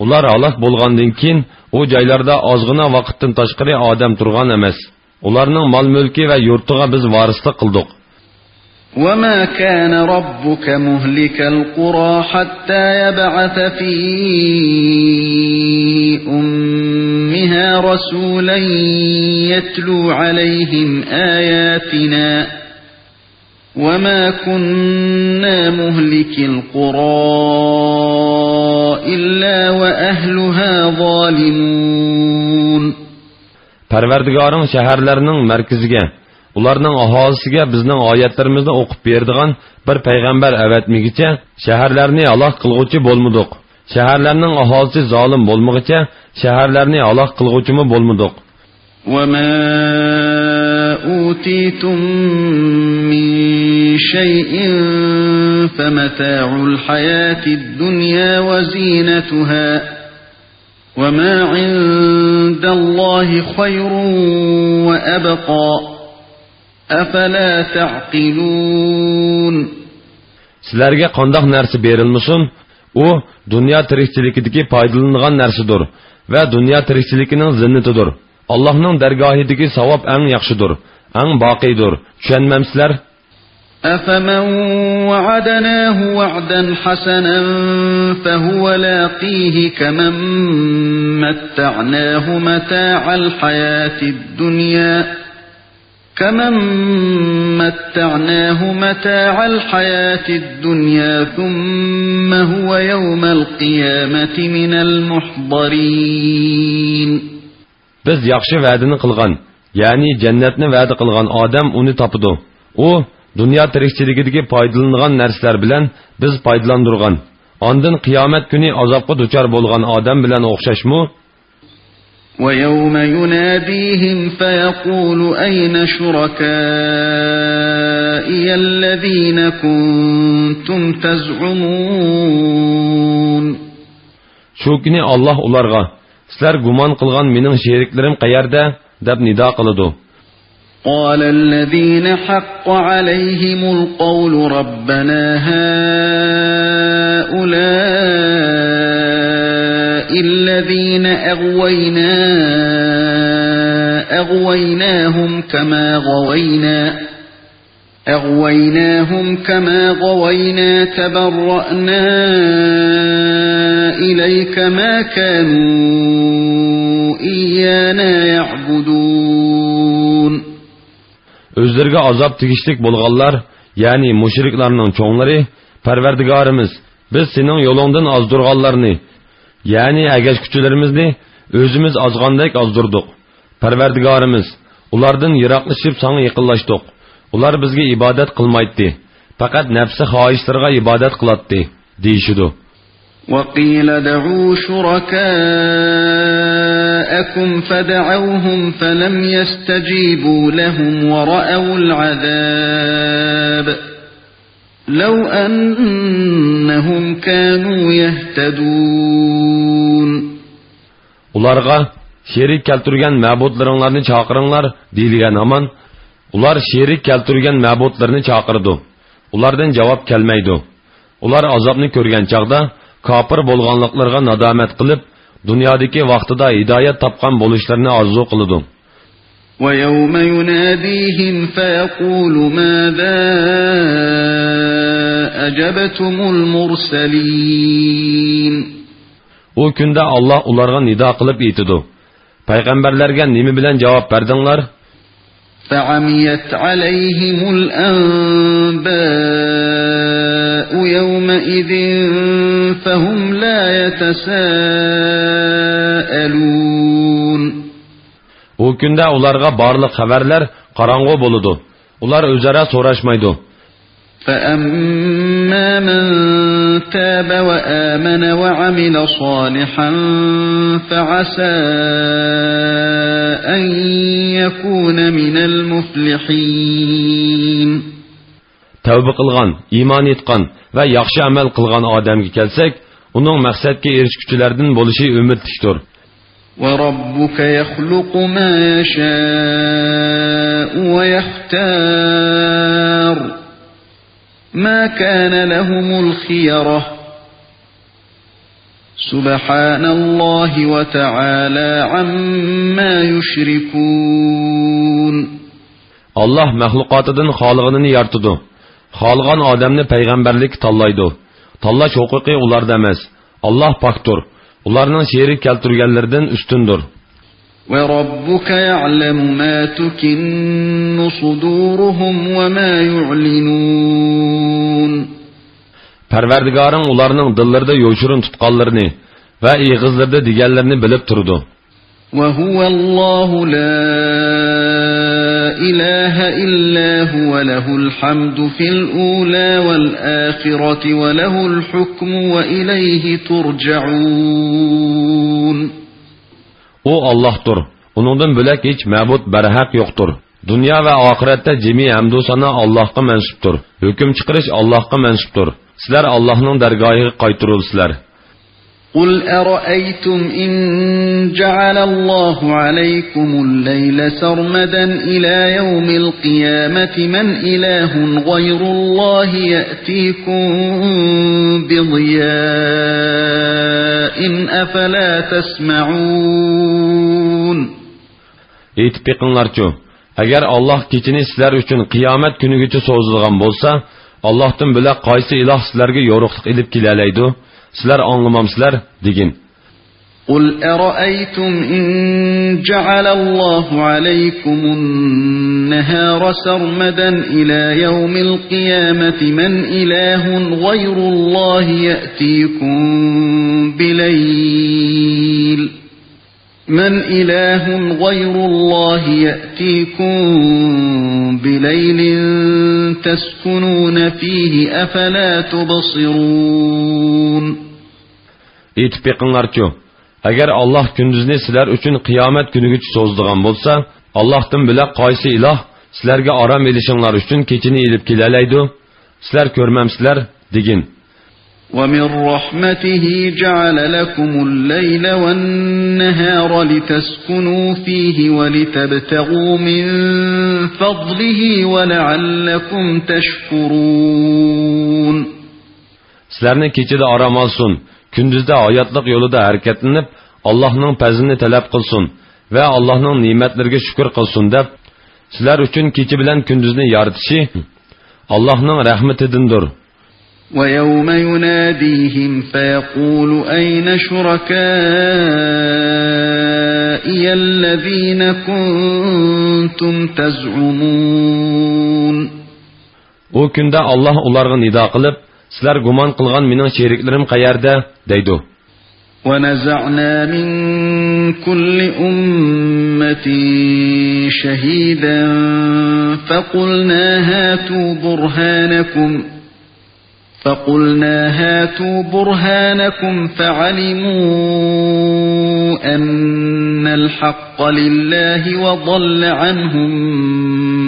Ular aloq bo'lgandan keyin u joylarda ozgina vaqtdan tashqari odam turgan emas. Ularning mol-mulki va yurtiga biz varislik qildik. وَمَا كَانَ رَبُّكَ مُهْلِكَ الْقُرَى حَتَّى يَبْعَثَ فِي أُمِّهَا رَسُولًا يَتْلُو عَلَيْهِمْ آيَاتِنَا وَمَا كُنَّا مُهْلِكِ الْقُرَى إِلَّا وَأَهْلُهَا ظَالِمُونَ. Parvardigoring shaharlarning markaziga, ularning aholisiga bizning oyatlarimizni o'qib beradigan bir payg'ambar avatmigicha shaharlarni aloq qilguvchi bo'lmadik. Shaharlarning aholisi zolim bo'lmagicha shaharlarni aloq qilguvchimi bo'lmadik. وَمَا أُوتِيتُم مِّن شَيْءٍ فَمَتَاعُ الْحَيَاةِ الدُّنْيَا وَزِينَتُهَا وَمَا عِندَ اللَّهِ خَيْرٌ وَأَبْقَى أَفَلَا تَعْقِلُونَ. Sizlarga qandoq narsa berilmasin, u dunyo tirikchiligidagi foydalanilgan narsadir va dunyo tirikchiligining zinnatidir. Allah'ның dargohidagi savob eng yaxshidir, eng boqiydir. Tushunmamsizlar? أَفَمَنْ وَعَدْنَاهُ وَعْدًا حَسَنًا فَهُوَ لَاقِيهِ كَمَنْ مَتَّعْنَاهُ مَتَاعَ الْحَيَاةِ الدُّنْيَا ثُمَّ هُوَ يَوْمَ الْقِيَامَةِ مِنَ الْمُحْضَرِينَ. Biz yaxshi va'dani qilgan, ya'ni jannatni va'da qilgan odam uni topidi. U dunyo tirikchiligidagi foydalanilgan narsalar bilan biz foydalandirgan. Ondan qiyomat kuni azobga duchor bo'lgan odam bilan o'xshashmi? وَيَوْمَ يُنَادِيهِمْ فَيَقُولُ أَيْنَ شُرَكَائِيَ الَّذِينَ كُنْتُمْ تَزْعُمُونَ. Shu kuni Allah ularga sizlar gumon qilgan mening sheriklarim qayerda deb nido qiladi. قال الذين حق عليهم القول ربنا هؤلاء الذين أغويناهم كما غوينا تبرأنا إليك ما كانوا إيانا يعبدون. Özlerge azap tigişlik bolğanlar, yani müşriklarının çoğunları, Parvardigarimiz, biz senin yolundan azdırğanlarını, yani əgəş küçülərimizni özümüz azğandayk azdırdık. Parvardigarimiz, Ulardan yiroqlashib sana yaqinlashdik. Ular bizga ibodat qilmaydi. Faqat nafsi xohishlarga ibodat qiladi, deyishidi. وقيل دعوا شركاءكم فدعوهم فلم يستجيبوا لهم ورأوا العذاب لو أنهم كانوا يهتدون. Ularga sherik keltirgan ma'budlaringlarni chaqiringlar deyilgan aman, ular sherik keltirgan ma'budlarni chaqirdi. Ulardan javob kelmaydi. Ular azobni ko'rgan chaqda kafir bo'lganliklariga nadomat qilib, dunyodagi vaqtida hidoyat topgan bo'lishlarini orzu qiladi. وَيَوْمَ يُنَادِيهِمْ فَيَقُولُ مَاذَا أَجَبْتُمُ الْمُرْسَلِينَ. O kunda Allah ularga nido qilib aytadi. Payg'ambarlarga nima bilan javob berdinglar? فَعَمِيَتْ عَلَيْهِمُ الْأَنْبَاءُ يَوْمَئِذٍ فَهُمْ لَا يَتَسَاءَلُونَ. O kunda ularga barliq xabarlar qorong'u bo'ladi. Ular o'zaro so'rashmaydi. فَأَمَّا مَنْ تَابَ وَآمَنَ وَعَمِلَ صَالِحًا فَعَسَى أَنْ يَكُونَ مِنَ الْمُفْلِحِينَ. Tavba qilgan, iymon etgan va yaxshi amal qilgan odamga kelsak, uning maqsadga erishguchilardan bo'lishi umidlidir. وَرَبُّكَ يَخْلُقُ مَا يَشَاءُ وَيَخْتَارُ مَا كَانَ لَهُمُ الْخِيَرَةُ سُبْحَانَ اللَّهِ وَتَعَالَى عَمَّا يُشْرِكُونَ. Allah mahluqotidan xoliqini yaratdi. Xolgan odamni payg'ambarlik tanlaydi. Tanlash huquqi ularda emas. Allah pokdir. Ularning sherik keltirganlardan ustundir. وَرَبُّكَ يَعْلَمُ مَا تُكِنُّ صُدُورُهُمْ وَمَا يُعْلِنُونَ. Parvardigoring ularning dillarida yo'shirin tutqanlarini va ig'izlarda deganlarini bilib turdi. وَهُوَ اللَّهُ لَا إِلَهَ إِلَّا هُوَ لَهُ الْحَمْدُ فِي الْأُولَى وَالْآخِرَةِ وَلَهُ الْحُكْمُ وَإِلَيْهِ تُرْجَعُونَ. O Allah'tır. Onundan bölek hiç mabud berhaq yoktur. Dünya ve ahirette cemi hamdu sana Allah'a mensuptur. Hüküm çıkarış Allah'a mensuptur. Sizler Allah'ın dergahı qaytırılsızlar. قُلْ أَرَأَيْتُمْ إِنْ جَعَلَ اللَّهُ عَلَيْكُمُ اللَّيْلَ سَرْمَدًا إِلَى يَوْمِ الْقِيَامَةِ مَنْ إِلَهٌ غَيْرُ اللَّهِ يَأْتِيكُمْ بِضِيَاءٍ أَفَلَا تَسْمَعُونَ. Eytip beqinlarçı, eğer Allah keçini sizler üçün kıyamet günü geçe soğuzulgan bolsa, Allah'tan bile qaysı ilah sizlerge yoruqluk ilip kilaleydu, sizler anlamamsizler, degin. قُلْ أَرَأَيْتُمْ إِنْ جَعَلَ اللَّهُ عَلَيْكُمُ النَّهَارَ سَرْمَدًا إِلَى يَوْمِ الْقِيَامَةِ مَنْ إِلَهٌ غَيْرُ اللَّهِ يَأْتِيكُمْ بِلَيْلٍ مَنْ إِلَهٌ غَيْرُ اللَّهِ يَأْتِيكُمْ بِلَيْلٍ تَسْكُنُونَ فِيهِ أَفَلَا تُبْصِرُونَ. Eytip beqinlarçı, eğer Allah gündüzni sizler üçün kıyamet günü güç sozduğan bolsa, Allah'tan bile qaysı ilah sizlerge aram elişinlar üçün keçini ilip kilaleydu, sizler görmemsizler, degin. وَمِنْ رَحْمَتِهِ جَعَلَ لَكُمُ اللَّيْلَ وَالنَّهَارَ لِتَسْكُنُوا فِيهِ وَلِتَبْتَغُوا مِنْ فَضْلِهِ وَلَعَلَّكُمْ تَشْكُرُونَ. Sizlerni keçide aram alsın, gündüzde hayatlık yolunda hareketlenip, Allah'ın pezini talep kılsın ve Allah'ın nimetlerine şükür kılsın dep, sizler üçün keçi bilen gündüzni yaratışı, Allah'ın rahmetidendir. وَيَوْمَ يُنَادِيهِمْ فَيَقُولُ أَيْنَ شُرَكَائِيَ الَّذ۪ينَ كُنْتُمْ تَزْعُمُونَ. O günde Allah onlarga nida kılıp, sizler guman kılgan mening şeriklerim qayerda, deydi. ونزعنا من كل أمة شهيدا فقلنا هاتوا برهانكم فعلموا أن الحق لله وضل عنهم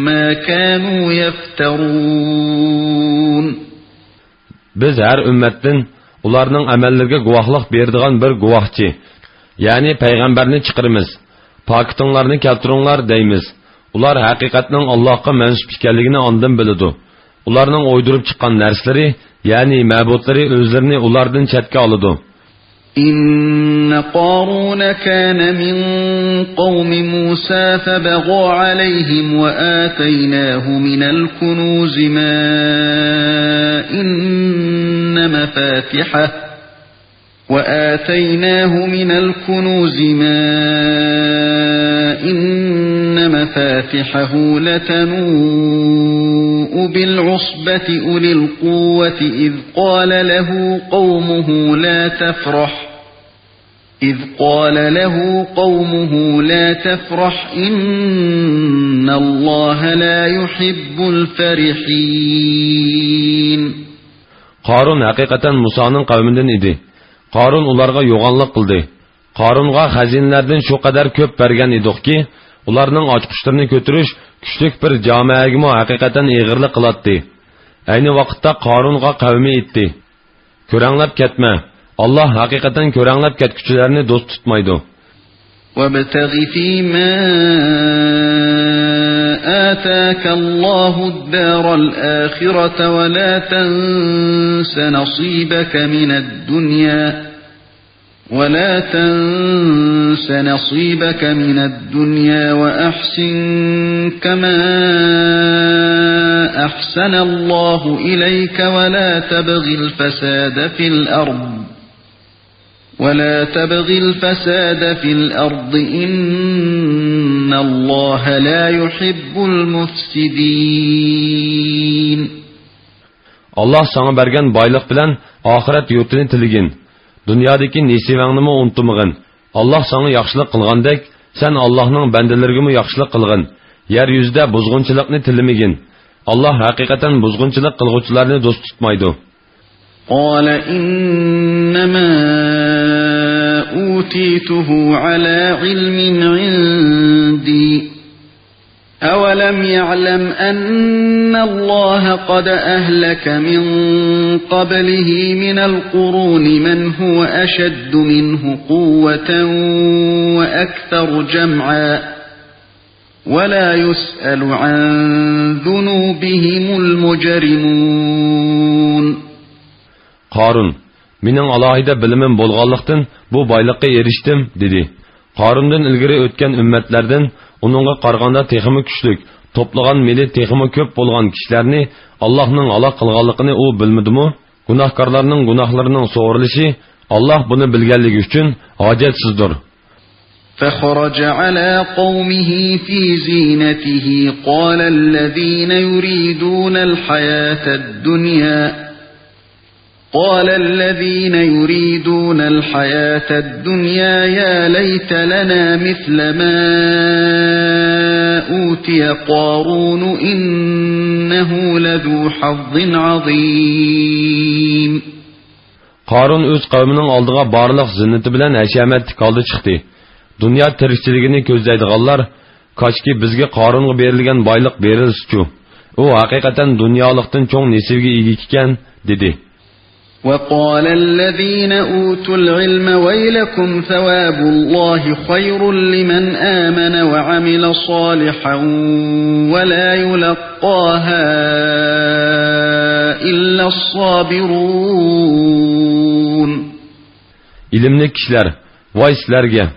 ما كانوا يفترون. Biz her ümmetten ularning amallarga guvohlik beradigan bir guvohchi, ya'ni payg'ambarni chiqiramiz. Pokitinglarni keltiringlar deymiz. Ular haqiqatning Allohga mansub ekanligini ondan biladi. Ularning o'ydirib chiqqan narsalari, ya'ni ma'budlari o'zlarini ulardan chetga oladi. إن قارون كان من قوم موسى فبغى عليهم وآتيناه من الكنوز ما إن مفاتحه لتنوء بالعصبة أولي القوة إذ قال له قومه لا تفرح إن الله لا يحب الفرحين. Qarun haqiqatan Musoning qavmidan edi. Qarun ularga yo'g'onlik qildi. Qarunga xazinlardan shu qadar ko'p bergan edikki, ularning ochqishlarini ko'tarish kuchlik bir jamoaga haqiqatan ig'irlik qiladi. Ayni vaqtda Qarunga qavmi aytdi: "Ko'ranglab ketma. Allah haqiqatan ko'ranglab ketguchilarni do'st tutmaydi." وَابْتَغِ فِيمَا آتَاكَ اللَّهُ الدَّارَ الْآخِرَةَ وَلَا تَنْسَ نَصِيبَكَ مِنَ الدُّنْيَا وَأَحْسِنْ كَمَا أَحْسَنَ اللَّهُ إِلَيْكَ ولا تبغي الفساد في الأرض إن الله لا يحب المفسدين. Allah sana bergen baylık bilen ahiret yurtini tiligin. Dünyadaki nesivangni mi unutmagın. Allah sana yaxşılık kılgandek, sen Allah'ның bendelerine mi yaxşılık kılgın. Yeryüzde buzgunçılıkni tilimigin. Allah hakikaten buzgunçılık kılgıçlarını dost tutmaydı. قال إنما أوتيته على علم عندي أولم يعلم أن الله قد أهلك من قبله من القرون من هو أشد منه قوة وأكثر جمعا ولا يسأل عن ذنوبهم المجرمون. Qarun, mening alohida bilimim bo'lganlikdan bu boylikqa erishdim, dedi. Qarundan ilgari o'tgan ummatlardan uningga qaraganda texmi kuchlik, to'plagan meli texmi ko'p bo'lgan kishilarni Allohning halok qilganligini u bilmadimi? Gunohkorlarning gunohlarining so'rilishi Alloh buni bilganligi uchun hojatsizdir. فخرج على قومه في زينته قال الذين يريدون الحياة الدنيا يا ليت لنا مثل ما أوتي قارون إنه لذو حظ عظيم. Qarun öz qavmining oldiga barliq zinnati bilan hashamatli holda chiqdi. Dunyo tirikchiligini ko'zlaydiganlar, kochki bizga Qarunga berilgan boylik berilsin-chu. U haqiqatan dunyolikdan cho'ng nasibiga ega ekan, dedi. وقال الذين أوتوا العلم ويلكم ثواب الله خير لمن آمن وعمل صالحا ولا يلقاها إلا الصابرون. İlimli kişiler, vay sizlerge,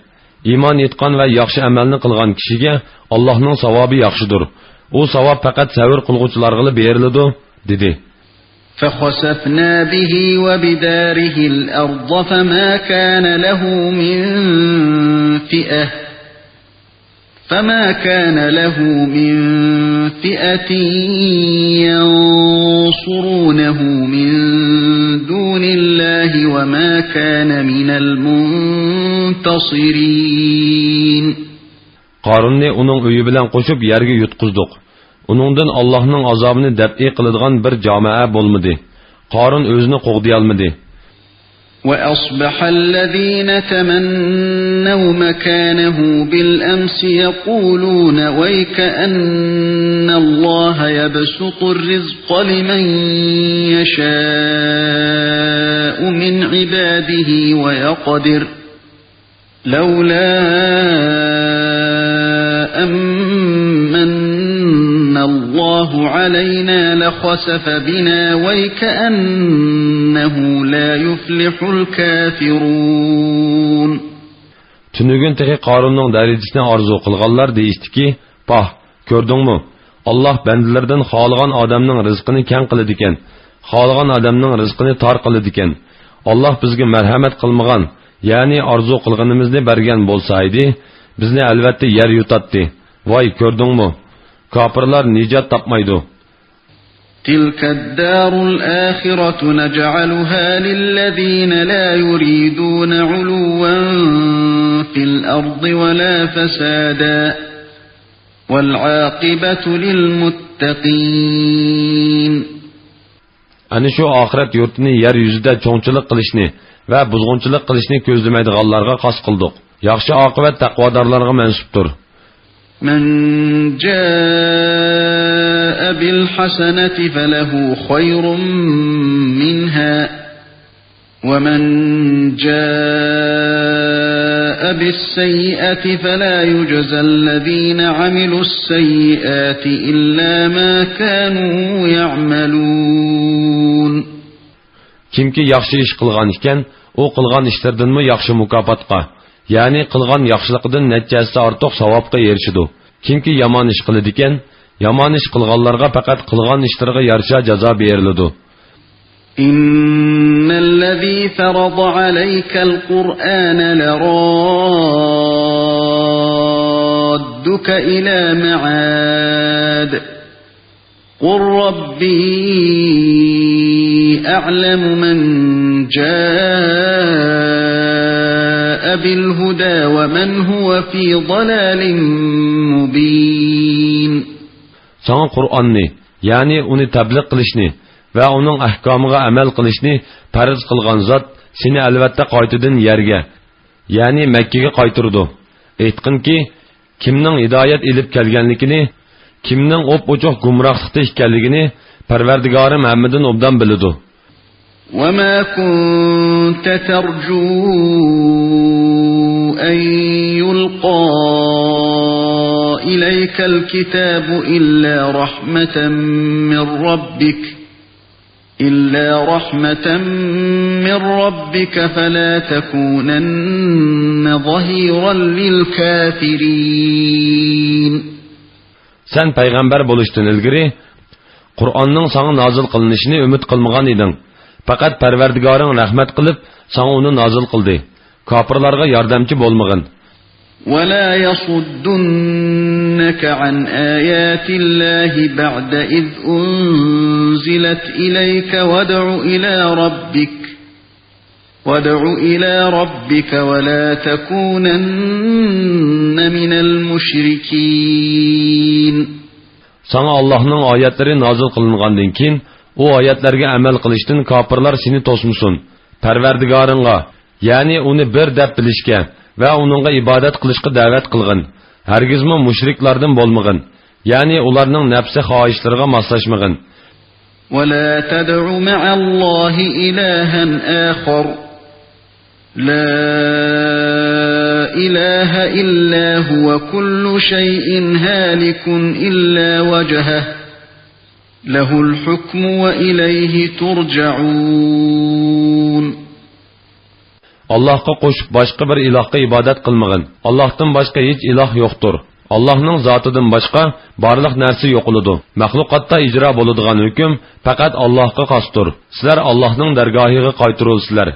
iman etkan ve yaxşı amelini kılgan kişiye Allah'ın savabı yaxşıdır. O savab fakat savr kılgıçılarına berilidir, dedi. فخسفنا به وبداره الأرض فما كان له من فئة ينصرونه من دون الله الله وما كان من المنتصرين. Qarunni uning uyi bilan qo'shib yerga yutqizdik. Uningdan Allohning azobini dab'i qiladigan bir jamoa bo'lmadi. Qarun o'zini qo'g'diy olmadi. وأصبح الذين تمنوا مكانه بالأمس يقولون ويك أن الله يبسط الرزق لمن يشاء من عباده ويقدر لولا أمن الله علينا لخسف بنا ويكأنه لا يفلح الكافرون. Tünügün tehi Qarunning darajasini arzu qilganlar deyishdiki, "Pah, ko'rdingmi? Alloh bandalardan xohlagan odamning rizqini keng qiladi ekan, xohlagan odamning rizqini tor qiladi ekan. Alloh bizga marhamat qilmagan, ya'ni arzu qilganimizni bergan bo'lsa edi, bizni albatta yer yutatdi. Voy, ko'rdingmi? Kofirlar nijot topmaydi." تلك الدار الآخرة نجعلها للذين لا يريدون علوا في الأرض ولا فسادا والعاقبة للمتقين. Ani şu ahiret yurtini yer yüzüde çoğunçılık qilishni ve buzg'unchilik qilishni ko'zlamaydiganlarga xos qildik. Yaxshi oqibat taqvodorlarga mansubdir. من جاء بالحسنة فله خير منها ومن جاء بالسيئة فلا يجزى الذين عملوا السيئات إلا ما كانوا يعملون. Kimki yaxshi ish qilgan ekan, o qilgan ishlardanmi yaxshi mukofotga, ya'ni qilgan yaxshiligidan natijasi ortiq savobga erishadi. Kimki yomon ish qiladi ekan, yomon ish qilganlarga faqat qilgan ishlariga yarasha jazo beriladi. Innallazî farada aleykal Qur'âne leradduka ilâ me'âd. Qul Rabbi a'lemu men câ'a bilhuda ve men huve fî dalâlin mubîn. Sana Qur'onni, yani onu təbliğ qilishni ve onun ahkamıga amal qilishni farz qilgan zot seni albatta qaytadan yerga, yani Mekke'ge qaytirdi. Aytqinki, kimning hidoyat elib kelganligini, kimning op-ochiq gumrohlikda ekanligini Parvardigorim hammadan obdan biladi. وَمَا كُنْتَ تَرْجُو أَنْ يُلْقَى إِلَيْكَ الْكِتَابُ إِلَّا رَحْمَةً مِّن رَّبِّكَ فَلَا تَكُونَنَّ ظَهِيرًا لِلْكَافِرِينَ. Sen peygamber buluştun ilgiri, Kur'an'ın sana nazil kılınışını ümit kılmagan idin. Fakat Parvardigarın rahmet kılıp sana onu nazil kıldı. Kafirlarga yardımcı bolmagın. وَلَا يَصُدُّنَّكَ عَنْ آيَاتِ اللَّهِ بَعْدَ إِذْ أُنْزِلَتْ إِلَيْكَ وَادْعُ إِلَى رَبِّكَ وَلَا تَكُونَنَّ مِنَ الْمُشْرِكِينَ. Sana Allah'ın ayetleri nazil kılıngandan keyin o ayetlerge amel kılıştın kafirlar seni tosmusun. Parvardigarınga, yani onu bir dep bilishke ve onunla ibadet kılışkı davet kılgın. Hergizmi müşriklardan bolmagın. Yani onlarning nefsi xohishlarga moslashmagın. وَلَا تَدْعُ مَعَ اللَّهِ إِلَٰهًا آخَرَ لَا إِلَٰهَ إِلَّا هُوَ كُلُّ شَيْءٍ هَالِكٌ إِلَّا وَجْهَهُ لَهُ الْحُكْمُ وَإِلَيْهِ تُرْجَعُونَ. Allah'a qo'shib boshqa bir ilohga ibodat qilmag'in. Allohdan boshqa hech iloh yo'qdir. Allohning zotidan boshqa barliq narsa yo'qoladi. Maxluqotda ijro bo'ladigan hukm faqat Allohga xosdir. Sizlar Allohning dargohiga qaytirilsizlar.